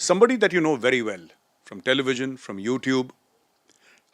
somebody that you know very well from television, from YouTube।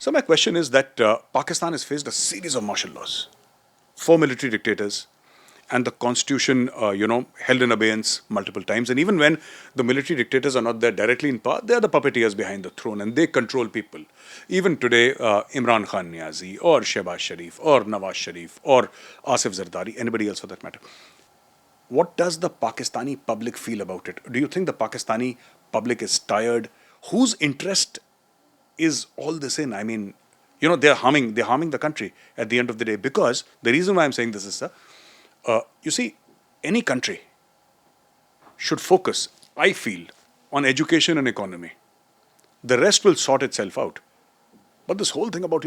So my question is that Pakistan has faced a series of martial laws, 4 military dictators, and the constitution, held in abeyance multiple times. And even when the military dictators are not there directly in power, they are the puppeteers behind the throne, and they control people. Even today, Imran Khan Niazi, or Shehbaz Sharif, or Nawaz Sharif, or Asif Zardari, anybody else for that matter. What does the Pakistani public feel about it? Do you think the Pakistani public is tired? Whose interest is all this in? I mean, they're harming the country at the end of the day. Because the reason why I'm saying this is, sir, you see, any country should focus, I feel, on education and economy. The rest will sort itself out. But this whole thing about,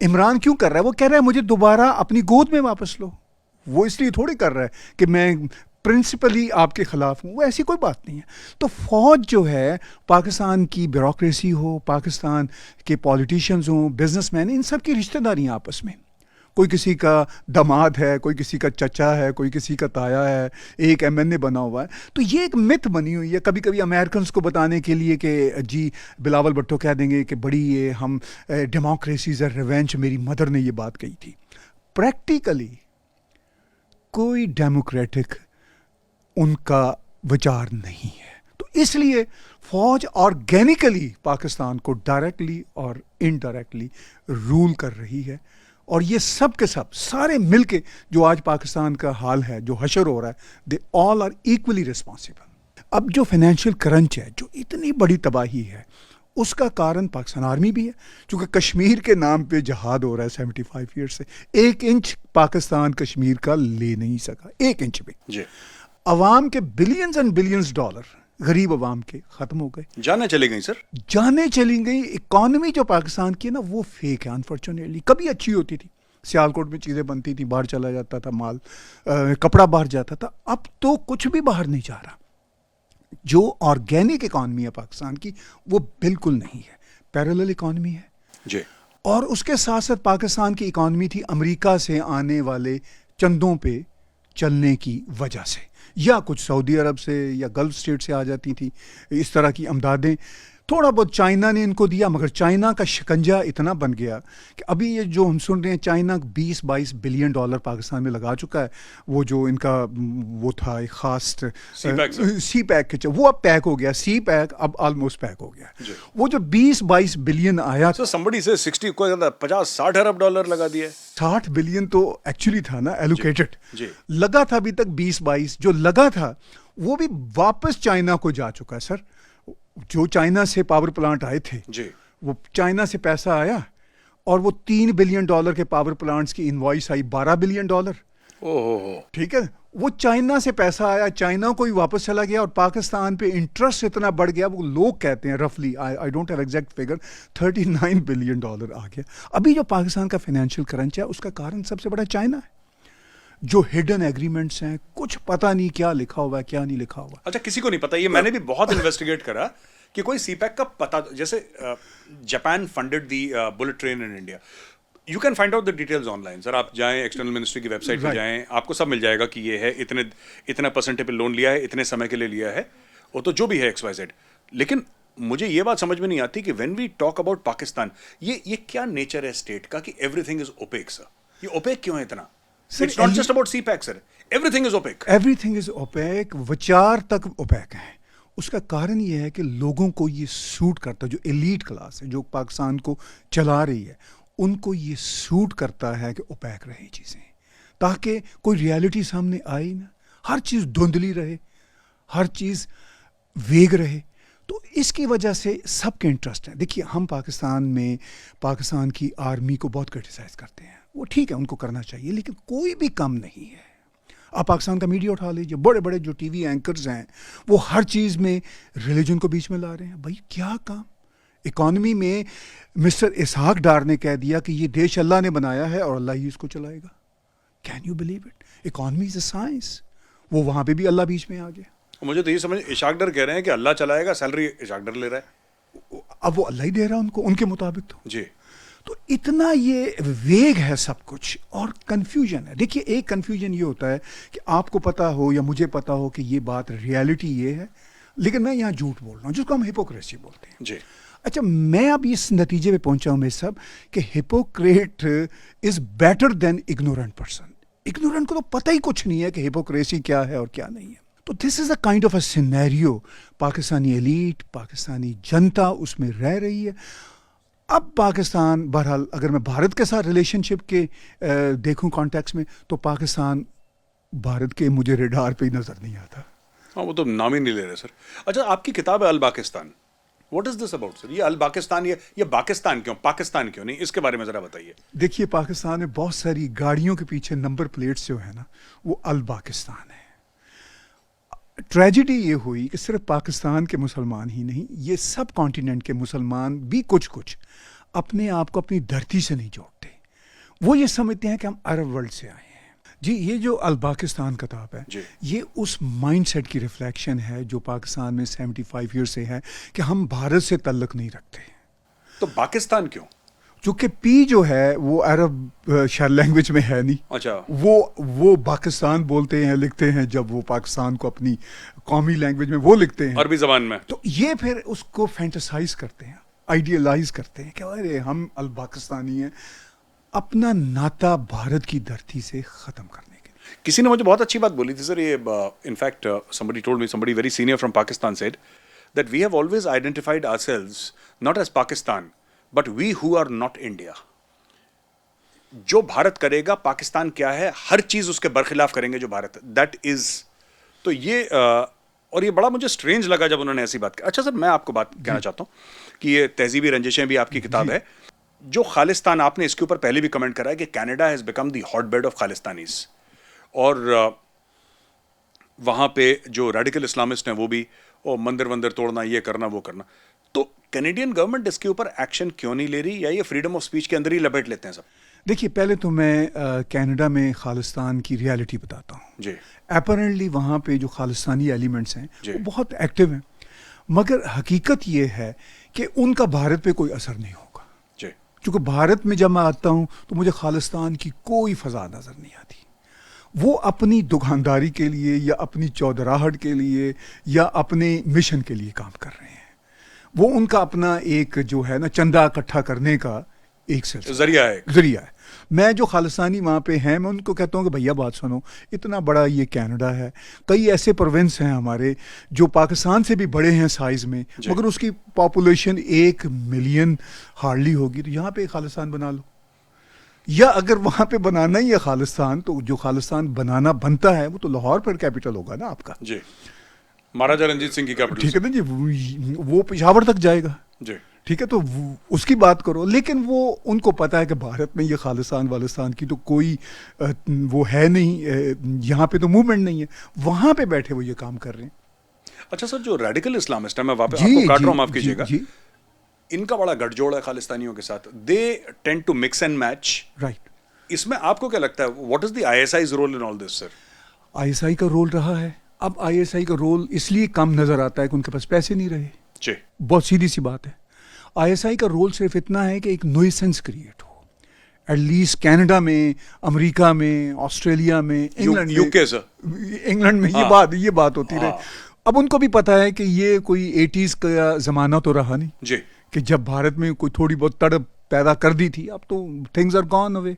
Imran کیوں کر رہا ہے؟ وہ کہہ رہا ہے مجھے دوبارہ اپنی گود میں واپس لو. وہ اس لیے تھوڑی کر رہا ہے کہ میں پرنسپلی آپ کے خلاف ہوں. وہ ایسی کوئی بات نہیں ہے. تو فوج جو ہے، پاکستان کی بیوروکریسی ہو، پاکستان کے پولیٹیشینز ہوں، بزنس مین، ان سب کی رشتہ داریاں آپس میں. کوئی کسی کا داماد ہے، کوئی کسی کا چچا ہے، کوئی کسی کا تایا ہے، ایک MNA بنا ہوا ہے. تو یہ ایک مت بنی ہوئی ہے کبھی کبھی امریکنس کو بتانے کے لیے کہ جی بلاول بھٹو کہہ دیں گے کہ بڑی یہ ہم ڈیموکریسی از اے ریونج. میری مدر نے یہ بات کہی تھی. پریکٹیکلی کوئی ڈیموکریٹک ان کا وچار نہیں ہے. تو اس لیے فوج آرگینیکلی پاکستان کو ڈائریکٹلی اور انڈائریکٹلی رول کر رہی ہے. اور یہ سب کے سب سارے مل کے جو آج پاکستان کا حال ہے، جو حشر ہو رہا ہے، دے آل آر ایکولی ریسپانسبل. اب جو فائنینشیل کرنچ ہے، جو اتنی بڑی تباہی ہے، اس کا کارن پاکستان آرمی بھی ہے. چونکہ کشمیر کے نام پہ جہاد ہو رہا ہے 75 ایئر سے. 1 انچ پاکستان کشمیر کا لے نہیں سکا، 1 انچ بھی. جی. عوام کے بلینز اینڈ بلینز ڈالر، غریب عوام کے ختم ہو گئے. جانے چلے گئی سر. جانے چلی گئی. اکانومی جو پاکستان کی ہے نا، وہ فیک ہے انفارچونیٹلی. کبھی اچھی ہوتی تھی، سیالکوٹ میں چیزیں بنتی تھیں، باہر چلا جاتا تھا مال، کپڑا باہر جاتا تھا. اب تو کچھ بھی باہر نہیں جا رہا. جو آرگینک اکانومی ہے پاکستان کی، وہ بالکل نہیں ہے، پیرالل اکانومی ہے. جی. اور اس کے ساتھ ساتھ پاکستان کی اکانومی تھی امریکہ سے آنے والے چندوں پہ چلنے کی وجہ سے، یا کچھ سعودی عرب سے یا گلف اسٹیٹ سے آ جاتی تھی اس طرح کی امدادیں. تھوڑا بہت چائنا نے ان کو دیا، مگر چائنا کا شکنجہ اتنا بن گیا کہ ابھی یہ جو ہم سن رہے ہیں، چائنا 20-22 بلین ڈالر پاکستان میں لگا چکا ہے. وہ جو ان کا وہ تھا ایک خاص سی پیک کے، وہ اب پیک ہو گیا. سی پیک اب آلموسٹ پیک ہو گیا. وہ جو 20-22 بلین آیا، somebody says 60 کوئی 50-60 ارب ڈالر لگا دیا ہے. 60 بلین تو ایکچولی تھا نا ایلوکیٹڈ. جی. لگا تھا ابھی تک 20-22 جو لگا تھا، وہ بھی واپس چائنا کو جا چکا ہے. سر، جو چائنا سے پاور پلانٹ آئے تھے، جی، وہ چائنا سے پیسہ آیا اور وہ 3 بلین ڈالر کے پاور پلانٹس کی انوائس آئی 12 بلین ڈالر. ٹھیک ہے، وہ چائنا سے پیسہ آیا، چائنا کو ہی واپس چلا گیا. اور پاکستان پہ انٹرسٹ اتنا بڑھ گیا، وہ لوگ کہتے ہیں رفلی، I don't have exact figure, 39 billion dollar آ گیا. ابھی جو پاکستان کا فائنینشیل کرنچ ہے، اس کا کارن سب سے بڑا چائنا ہے. جو ہڈن ایگریمنٹس ہیں، کچھ پتہ نہیں کیا لکھا ہوا ہے، کیا نہیں لکھا ہوا. اچھا، کسی کو نہیں پتا. یہ میں نے بھی بہت انویسٹیگیٹ کرا کہ کوئی سی پیک کا پتا، جیسے Japan funded the bullet train in India. You can find out the details online. Sir, آپ جائیں ایکسٹرنل منسٹری کی ویب سائٹ پہ جائیں، آپ کو سب مل جائے گا کہ یہ ہے اتنا پرسنٹیج پہ لون لیا ہے، اتنے سمے کے لیے لیا ہے، وہ تو جو بھی ہے XYZ. لیکن مجھے یہ بات سمجھ میں نہیں آتی کہ when we talk about Pakistan, یہ کیا نیچر ہے اسٹیٹ کا کہ everything is opaque. Sir, یہ اوپیک کیوں ہے اتنا؟ It's not just about CPEC, sir. Everything is opaque. Everything is opaque. وچار تک اوپیک ہیں. اس کا کارن یہ ہے کہ لوگوں کو یہ سوٹ کرتا ہے، جو ایلیٹ کلاس ہے، جو پاکستان کو چلا رہی ہے، ان کو یہ سوٹ کرتا ہے کہ اوپیک رہے چیزیں، تاکہ کوئی ریالٹی سامنے آئے نہ، ہر چیز دھندلی رہے، ہر چیز ویگ رہے. تو اس کی وجہ سے سب کے انٹرسٹ ہیں. دیکھیے، ہم پاکستان میں پاکستان کی آرمی کو بہت کرٹیسائز کرتے ہیں. وہ ٹھیک ہے، ان کو کرنا چاہیے، لیکن کوئی بھی کم نہیں ہے. آپ پاکستان کا میڈیا اٹھا لیجیے، بڑے بڑے جو ٹی وی اینکرز ہیں، وہ ہر چیز میں ریلیجن کو بیچ میں لا رہے ہیں. بھائی کیا کام؟ اکانومی میں مسٹر اسحاق ڈار نے کہہ دیا کہ یہ دیش اللہ نے بنایا ہے اور اللہ ہی اس کو چلائے گا. Can you believe it? Economy is a science. وہ وہاں پہ بھی اللہ بیچ میں آ گیا. مجھے تو یہ سمجھ، اسحاق ڈار کہہ رہے ہیں کہ اللہ چلائے گا، سیلری اسحاق ڈار لے رہا ہے. اب وہ اللہ ہی دے رہا ہے ان کو، ان کے مطابق. جی. تو اتنا یہ ویگ ہے سب کچھ، اور کنفیوژن ہے. دیکھیے، ایک کنفیوژن یہ ہوتا ہے کہ آپ کو پتا ہو یا مجھے پتا ہو کہ یہ بات ریالٹی یہ ہے، لیکن میں یہاں جھوٹ بول رہا ہوں، جس کو ہم ہپوکریسی بولتے ہیں. جی. اچھا، میں اب اس نتیجے پہ پہنچا ہوں میں سب کہ hypocrite is better than ignorant person. Ignorant کو تو پتہ ہی کچھ نہیں ہے کہ ہپوکریسی کیا ہے اور کیا نہیں ہے. تو this is a kind of a scenario. Pakistani elite, Pakistani جنتا اس میں رہ رہی ہے. اب پاکستان، بہرحال اگر میں بھارت کے ساتھ ریلیشن شپ کے دیکھوں کانٹیکس میں، تو پاکستان بھارت کے مجھے ریڈار پہ ہی نظر نہیں آتا. ہاں، وہ تو نام ہی نہیں لے رہے. سر، اچھا، آپ کی کتاب ہے الپاکستان، واٹ از دس اباؤٹ سر؟ یہ الپاکستان، یہ پاکستان کیوں، پاکستان کیوں نہیں، اس کے بارے میں ذرا بتائیے. دیکھیے، پاکستان میں بہت ساری گاڑیوں کے پیچھے نمبر پلیٹس جو ہے نا، وہ الپاکستان ہے. ٹریجڈی یہ ہوئی کہ صرف پاکستان کے مسلمان ہی نہیں، یہ سب کانٹیننٹ کے مسلمان بھی کچھ اپنے آپ کو اپنی دھرتی سے نہیں جوڑتے. وہ یہ سمجھتے ہیں کہ ہم عرب ورلڈ سے آئے ہیں. جی یہ جو الپاکستان کتاب ہے جی. یہ اس مائنڈ سیٹ کی ریفلیکشن ہے جو پاکستان میں 75 ایئر سے ہے کہ ہم بھارت سے تعلق نہیں رکھتے. تو پاکستان کیوں؟ چونکہ پی جو ہے وہ عرب لینگویج میں ہے نہیں. اچھا. وہ پاکستان بولتے ہیں لکھتے ہیں جب وہ پاکستان کو اپنی قومی لینگویج میں وہ لکھتے ہیں عربی زبان میں. تو یہ پھر اس کو فینٹسائز کرتے ہیں, آئیڈیلائز کرتے ہیں کہ ارے ہم الپاکستانی ہیں, اپنا ناتا بھارت کی دھرتی سے ختم کرنے کے لیے. کسی نے مجھے بہت اچھی بات بولی تھی سر, یہ in fact somebody told me, somebody very senior from Pakistan said that we have always identified ourselves not as Pakistan but we who are not India. جو بھارت کرے گا پاکستان کیا ہے, ہر چیز اس کے برخلاف کریں گے جو بھارت ہے, دیٹ از. تو یہ اور یہ بڑا مجھے اسٹرینج لگا جب انہوں نے ایسی بات کی. اچھا سر, میں آپ کو بات کہنا چاہتا ہوں کہ یہ تہذیبی رنجشیں بھی آپ کی کتاب ہے. جو خالستان, آپ نے اس کے اوپر پہلے بھی کمنٹ کرا ہے کہ Canada has become the hotbed of Khalistanis, اور وہاں پہ جو ریڈیکل اسلامسٹ ہیں وہ بھی مندر وندر توڑنا, یہ کرنا وہ کرنا. تو کینیڈین گورنمنٹ اس کے اوپر ایکشن کیوں نہیں لے رہی, یا یہ فریڈم آف اسپیچ کے اندر ہی لپیٹ لیتے ہیں سب؟ دیکھیے پہلے تو میں کینیڈا میں خالستان کی ریالٹی بتاتا ہوں. جی. اپیرنٹلی وہاں پہ جو خالستانی ایلیمنٹس ہیں جی. وہ بہت ایکٹیو ہیں, مگر حقیقت یہ ہے کہ ان کا بھارت پہ کوئی اثر نہیں ہوگا. جی. چونکہ بھارت میں جب میں آتا ہوں تو مجھے خالستان کی کوئی فضا نظر نہیں آتی. وہ اپنی دکانداری کے لیے یا اپنی چودراہٹ کے لیے یا اپنے مشن کے لیے کام کر رہے ہیں. وہ ان کا اپنا ایک جو ہے نا چندہ اکٹھا کرنے کا ایک ذریعہ ہے. میں جو خالستانی وہاں پہ ہیں میں ان کو کہتا ہوں کہ بھیا بات سنو, اتنا بڑا یہ کینیڈا ہے, کئی ایسے پروونس ہیں ہمارے جو پاکستان سے بھی بڑے ہیں سائز میں, مگر اس کی پاپولیشن 1 ملین ہارڈلی ہوگی, تو یہاں پہ خالستان بنا لو. یا اگر وہاں پہ بنانا ہی ہے خالستان, تو جو خالستان بنانا بنتا ہے وہ تو لاہور پر کیپٹل ہوگا نا آپ کا. جی. مہاراجہ رنجیت سنگھ کی کیپٹل. ٹھیک ہے نا جی, وہ پشاور تک جائے گا. جی. ٹھیک ہے, تو اس کی بات کرو. لیکن وہ ان کو پتا ہے کہ بھارت میں یہ خالستان والستان کی تو کوئی وہ ہے نہیں, یہاں پہ تو موومنٹ نہیں ہے, وہاں پہ بیٹھے وہ یہ کام کر رہے ہیں. اچھا سر, جو ریڈیکل اسلامسٹ ہے, میں واپس آپ کو کاٹ رہا ہوں, معاف کیجیے گا, ان کا بڑا گٹھ جوڑ ہے خالستانیوں کے ساتھ. They tend to mix and match. Right. اس میں آپ کو کیا لگتا ہے, what is the I S I's role in all this sir? I S I کا رول رہا ہے. اب آئی ایس آئی کا رول اس لیے کم نظر آتا ہے کہ ان کے پاس پیسے نہیں رہے. جی. بہت سیدھی سی بات ہے. آئی ایس آئی کا رول صرف اتنا ہے کہ ایک نوئسنس کریٹ ہو, ایٹ لیسٹ کینیڈا میں, امریکہ میں, آسٹریلیا میں, انگلینڈ میں یہ بات ہوتی رہے. اب ان کو بھی پتا ہے کہ یہ کوئی 80s کا زمانہ تو رہا نہیں. جی. کہ جب بھارت میں کوئی تھوڑی بہت تڑپ پیدا کر دی تھی, اب تو تھنگز آر گون اوے.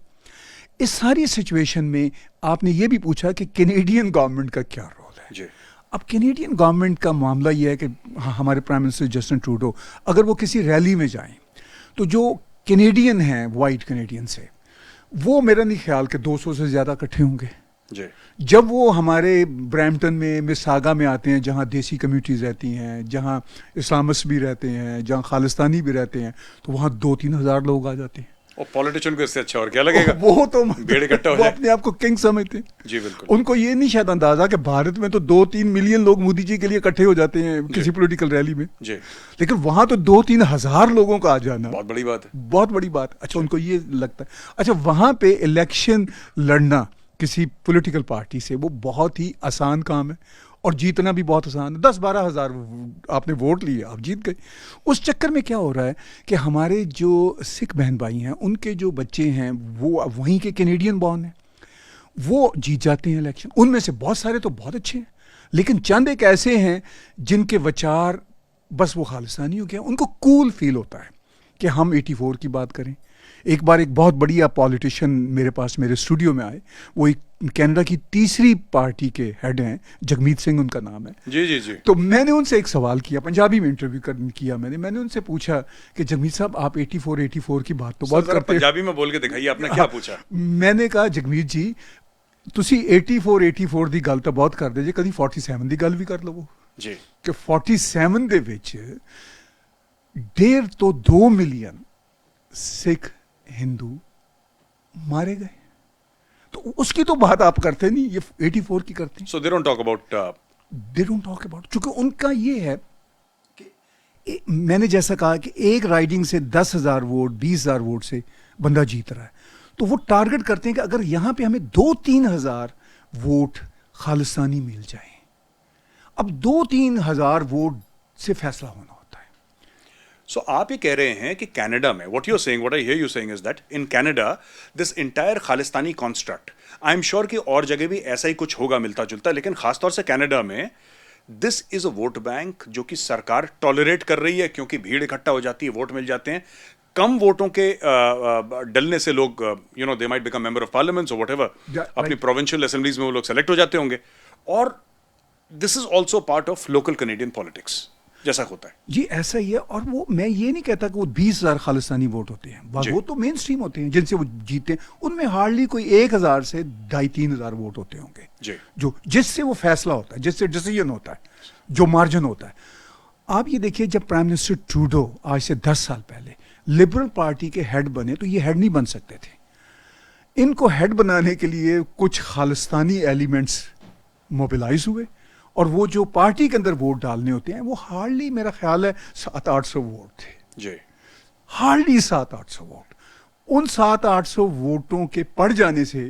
اس ساری سچویشن میں آپ نے یہ بھی پوچھا کہ کینیڈین گورنمنٹ کا کیا رول ہے. جی. اب کینیڈین گورنمنٹ کا معاملہ یہ ہے کہ ہمارے پرائم منسٹر جسٹن ٹروڈو اگر وہ کسی ریلی میں جائیں تو جو کینیڈین ہیں وائٹ کینیڈین سے, وہ میرا نہیں خیال کہ 200 سے زیادہ اکٹھے ہوں گے. جی. جب وہ ہمارے برامپٹن میں مساگا میں آتے ہیں جہاں دیسی کمیونٹیز رہتی ہیں, جہاں اسلامس بھی رہتے ہیں, جہاں خالستانی بھی رہتے ہیں, تو وہاں 2-3 ہزار لوگ آ جاتے ہیں. اور پولیٹیشین کو اس سے اچھا اور کیا لگے گا, وہ تو بھیڑ اکٹھا ہو وہ جائے. اپنے آپ کو کنگ سمجھتے ہیں. جی بالکل. ان کو یہ نہیں شاید اندازہ کہ بھارت میں تو 2-3 ملین لوگ مودی جی کے لیے اکٹھے ہو جاتے ہیں کسی پولیٹیکل ریلی میں. جی. لیکن وہاں تو 2-3 ہزار لوگوں کا آ جانا بہت بڑی بات ہے. بہت بڑی بات. اچھا, ان کو یہ لگتا ہے. اچھا, وہاں پہ الیکشن لڑنا کسی پولیٹیکل پارٹی سے وہ بہت ہی آسان کام ہے, اور جیتنا بھی بہت آسان ہے. 10-12 ہزار آپ نے ووٹ لیے, آپ جیت گئے. اس چکر میں کیا ہو رہا ہے کہ ہمارے جو سکھ بہن بھائی ہیں ان کے جو بچے ہیں وہ وہیں کے کینیڈین بورن ہیں, وہ جیت جاتے ہیں الیکشن. ان میں سے بہت سارے تو بہت اچھے ہیں, لیکن چند ایک ایسے ہیں جن کے وچار بس وہ خالستانی ہو گیا. ان کو کول فیل ہوتا ہے کہ ہم 84 کی بات کریں. ایک بار ایک بہت بڑی پالیٹیشین میرے پاس میرے اسٹوڈیو میں آئے, وہ ایک کینیڈا کی تیسری پارٹی کے ہیڈ ہیں, جگمیت سنگھ ان کا نام ہے. جی جی جی. تو میں نے ان سے ایک سوال کیا, پنجابی میں انٹرویو کیا میں نے ان سے پوچھا کہ جگمیت صاحب آپ 84 کی بات تو بہت کرتے ہیں, پنجابی میں بول کے دکھائیے آپ نے کیا پوچھا. میں نے کہا جگمیت جی تسی 84 دی گل تو بہت کر دے جے, کدی 47 دی گل بھی کر لو. جی. کہ 47 دے وچ 1.5 تو 2 ملین سکھ ہندو مارے گئے, تو اس کی تو بات آپ کرتے نہیں, یہ 84 کی کرتے ہیں. So they don't talk about چونکہ ان کا یہ ہے کہ میں نے جیسا کہا کہ ایک رائڈنگ سے 10,000 ووٹ 20,000 ووٹ سے بندہ جیت رہا ہے, تو وہ ٹارگٹ کرتے ہیں کہ اگر یہاں پہ ہمیں 2-3 ہزار ووٹ خالصانی مل جائیں. اب 2-3 ہزار ووٹ سے فیصلہ ہونا ہوتا ہے. سو آپ یہ کہہ رہے ہیں کہ کینیڈا میں what you saying what I hear you saying is that in Canada this entire Khalistani construct, I am sure کہ اور جگہ بھی ایسا ہی کچھ ہوگا ملتا جلتا, لیکن خاص طور سے کینیڈا میں دس از اے ووٹ بینک جو کہ سرکار ٹالریٹ کر رہی ہے کیونکہ بھیڑ اکٹھا ہو جاتی ہے, ووٹ مل جاتے ہیں. کم ووٹوں کے ڈلنے سے لوگ you know they might become member of parliament اور واٹ ایور اپنی پروونشل اسمبلیز میں وہ لوگ سلیکٹ ہو جاتے ہوں گے. اور this is also part of local Canadian politics جیسا ہوتا ہے. جی ایسا ہی ہے. اور وہ میں یہ نہیں کہتا کہ وہ 20,000 خالصانی ووٹ ہوتے ہیں, وہ تو مین اسٹریم ہوتے ہیں جن سے وہ جیتے ہیں. ان میں ہارڈلی کوئی 1,000 سے 2,500-3,000 ووٹ ہوتے ہوں گے جو جس سے وہ فیصلہ ہوتا ہے, جس سے ڈیسیژن ہوتا ہے, جو مارجن ہوتا ہے. آپ یہ دیکھیے جب پرائم منسٹر ٹروڈو آج سے 10 سال پہلے لبرل پارٹی کے ہیڈ بنے تو یہ ہیڈ نہیں بن سکتے تھے. ان کو ہیڈ بنانے کے لیے کچھ خالستانی ایلیمنٹس موبلائز ہوئے, اور وہ جو پارٹی کے اندر ووٹ ڈالنے ہوتے ہیں وہ ہارڈلی میرا خیال ہے 700-800 ووٹ تھے. جی ہارڈلی 700-800 ووٹ. ان 700-800 ووٹوں کے پڑ جانے سے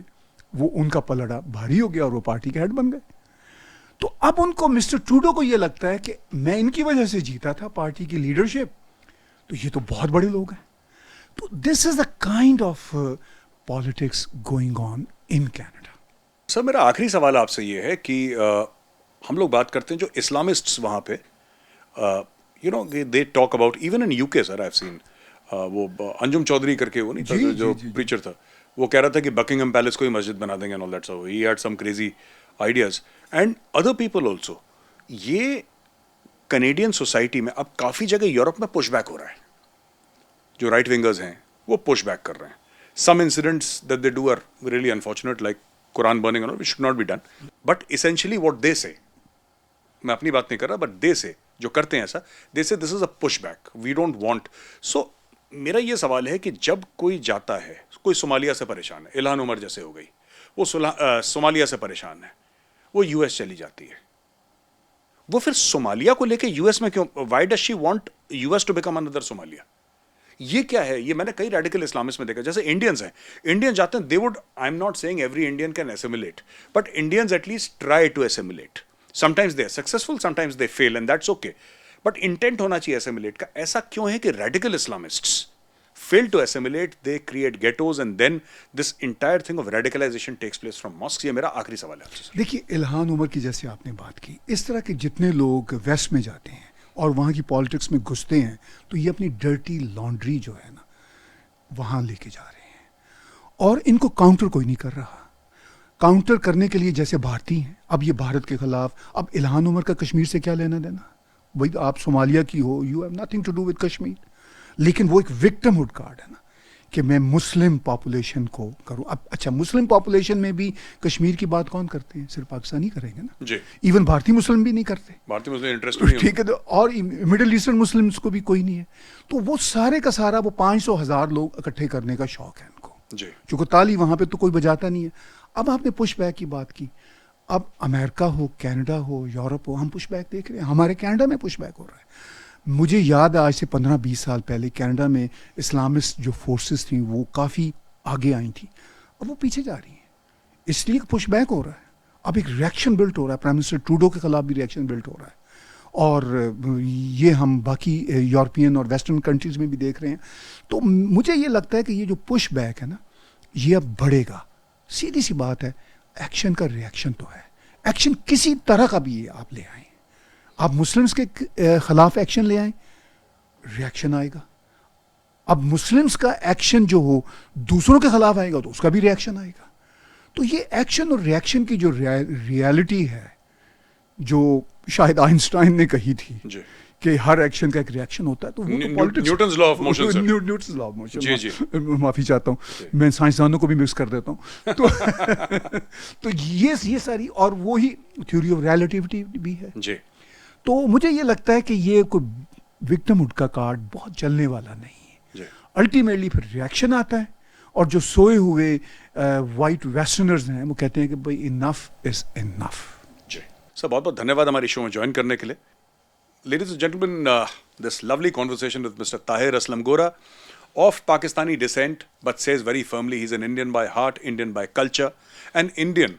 وہ ان کا پلڑا بھاری ہو گیا اور وہ پارٹی کے ہیڈ بن گئے. تو اب ان کو مسٹر ٹروڈو کو یہ لگتا ہے کہ میں ان کی وجہ سے جیتا تھا پارٹی کی لیڈرشپ, تو یہ تو بہت بڑے لوگ ہیں. تو this is the kind of politics going on in Canada. Sir میرا آخری سوال آپ سے یہ ہے کہ ہم لوگ بات کرتے ہیں جو اسلامسٹس وہاں پہ you know they talk about even in U K sir, I have seen وہ انجم چودھری کر کے وہ نہیں تھا جو پریچر تھا, وہ کہہ رہا تھا کہ بکنگم پیلس کو ہی مسجد بنا دیں گے and all that, so he had some crazy ideas and other people also. یہ کینیڈین سوسائٹی میں اب کافی جگہ یورپ میں پش بیک ہو رہا ہے. جو رائٹ ونگرز ہیں وہ پش بیک کر رہے ہیں. Some incidents that they do are really unfortunate like Quran burning and all, which should not be done, but essentially what they say, میں اپنی بات نہیں کر رہا, بٹ دے سے جو کرتے ہیں ایسا, they say this is a push back, we don't want. So میرا یہ سوال ہے کہ جب کوئی جاتا ہے, کوئی صومالیہ سے پریشان ہے, الہان عمر جیسے ہو گئی, وہ صومالیہ سے پریشان ہے, وہ یو ایس چلی جاتی ہے, وہ پھر صومالیہ کو لے کے یو ایس میں کیوں, why does she want U S to become another Somalia? یہ کیا ہے؟ یہ میں نے کئی ریڈیکل اسلامسٹ میں دیکھا. جیسے انڈینز ہیں, انڈین جاتے ہیں, they would, I am not saying every Indian can assimilate, but Indians at least try to assimilate. Sometimes they are successful, sometimes they fail, and that's okay. But intent ہونا چاہیے assimilate کا. ایسا کیوں ہے کہ radical Islamists fail to assimilate, they create ghettos, and then this entire thing of radicalization takes place from mosques. یہ میرا آخری سوال ہے آپ سے. دیکھیے الہان عمر کی جیسے آپ نے بات کی, اس طرح کے جتنے لوگ ویسٹ میں جاتے ہیں اور وہاں کی پالیٹکس میں گھستے ہیں تو یہ اپنی ڈرٹی لانڈری جو ہے نا وہاں لے کے جا رہے ہیں, اور ان کو کاؤنٹر کوئی نہیں کر رہا. کاؤنٹر کرنے کے لیے جیسے بھارتی ہیں, اب یہ بھارت کے خلاف, اب الہان عمر کا کشمیر سے کیا لینا دینا؟ بھائی آپ صومالیہ کی ہو, you have nothing to do with Kashmir. لیکن وہ ایک وکٹم ہوڈ کارڈ ہے نا کہ میں مسلم پاپولیشن کو کروں. اب اچھا مسلم پاپولیشن میں بھی کشمیر کی بات کون کرتے ہیں؟ صرف پاکستانی کریں گے نا. جی ایون بھارتی مسلم بھی نہیں کرتے. بھارتی مسلم انٹرسٹ نہیں, ٹھیک ہے, اور مڈل ایسٹرن مسلمس کو بھی کوئی نہیں ہے. تو وہ سارے کا سارا وہ 500,000 لوگ اکٹھے کرنے کا شوق ہے ان کو. جی چونکہ تالی وہاں پہ تو کوئی بجاتا نہیں ہے. اب آپ نے پش بیک کی بات کی, اب امریکہ ہو, کینیڈا ہو, یورپ ہو, ہم پش بیک دیکھ رہے ہیں. ہمارے کینیڈا میں پش بیک ہو رہا ہے. مجھے یاد ہے آج سے 15-20 سال پہلے کینیڈا میں اسلامسٹ جو فورسز تھیں وہ کافی آگے آئی تھیں, اب وہ پیچھے جا رہی ہیں, اس لیے پش بیک ہو رہا ہے. اب ایک ریئیکشن بلٹ ہو رہا ہے, پرائم منسٹر ٹروڈو کے خلاف بھی ریئیکشن بلٹ ہو رہا ہے, اور یہ ہم باقی یورپین اور ویسٹرن کنٹریز میں بھی دیکھ رہے ہیں. تو مجھے یہ لگتا ہے کہ یہ جو پش بیک ہے نا یہ اب بڑھے گا. سیدھی سی بات ہے, ایکشن کا ریئیکشن تو ہے, ایکشن کسی طرح کا بھی آپ لے آئیں, آپ مسلمس کے خلاف ایکشن لے آئیں, ریئیکشن آئے گا. اب مسلمس کا ایکشن جو ہو دوسروں کے خلاف آئے گا تو اس کا بھی ریئیکشن آئے گا. تو یہ ایکشن اور ریئیکشن کی جو ریالٹی ہے جو شاید آئنسٹائن نے کہی تھی کہ ہر ایکشن کا ایک ریئیکشن ہوتا ہے, تو Newton's law of motion. Newton's law of motion, جی جی معافی چاہتا ہوں, میں سائنسدانوں کو بھی مکس کر دیتا ہوں. تو یہ ساری, اور وہی تھیوری آف ریلیٹیوٹی بھی ہے. جی تو مجھے یہ لگتا ہے کہ یہ کوئی وکٹم ہوڈ کا کارڈ بہت چلنے والا نہیں ہے. الٹیمیٹلی پھر ریئیکشن آتا ہے, اور جو سوئے ہوئے وائٹ ویسٹرنرز ہیں وہ کہتے ہیں کہ بھائی انف از انف. جی سر, بہت بہت دھنیہ واد ہماری شو میں جوائن کرنے کے لیے. Ladies and gentlemen, this lovely conversation with Mr. Tahir Aslam Gora of Pakistani descent, but says very firmly he's an Indian by heart, Indian by culture, and Indian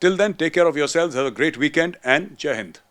Till then, take care of yourselves, have a great weekend, and Jai Hind.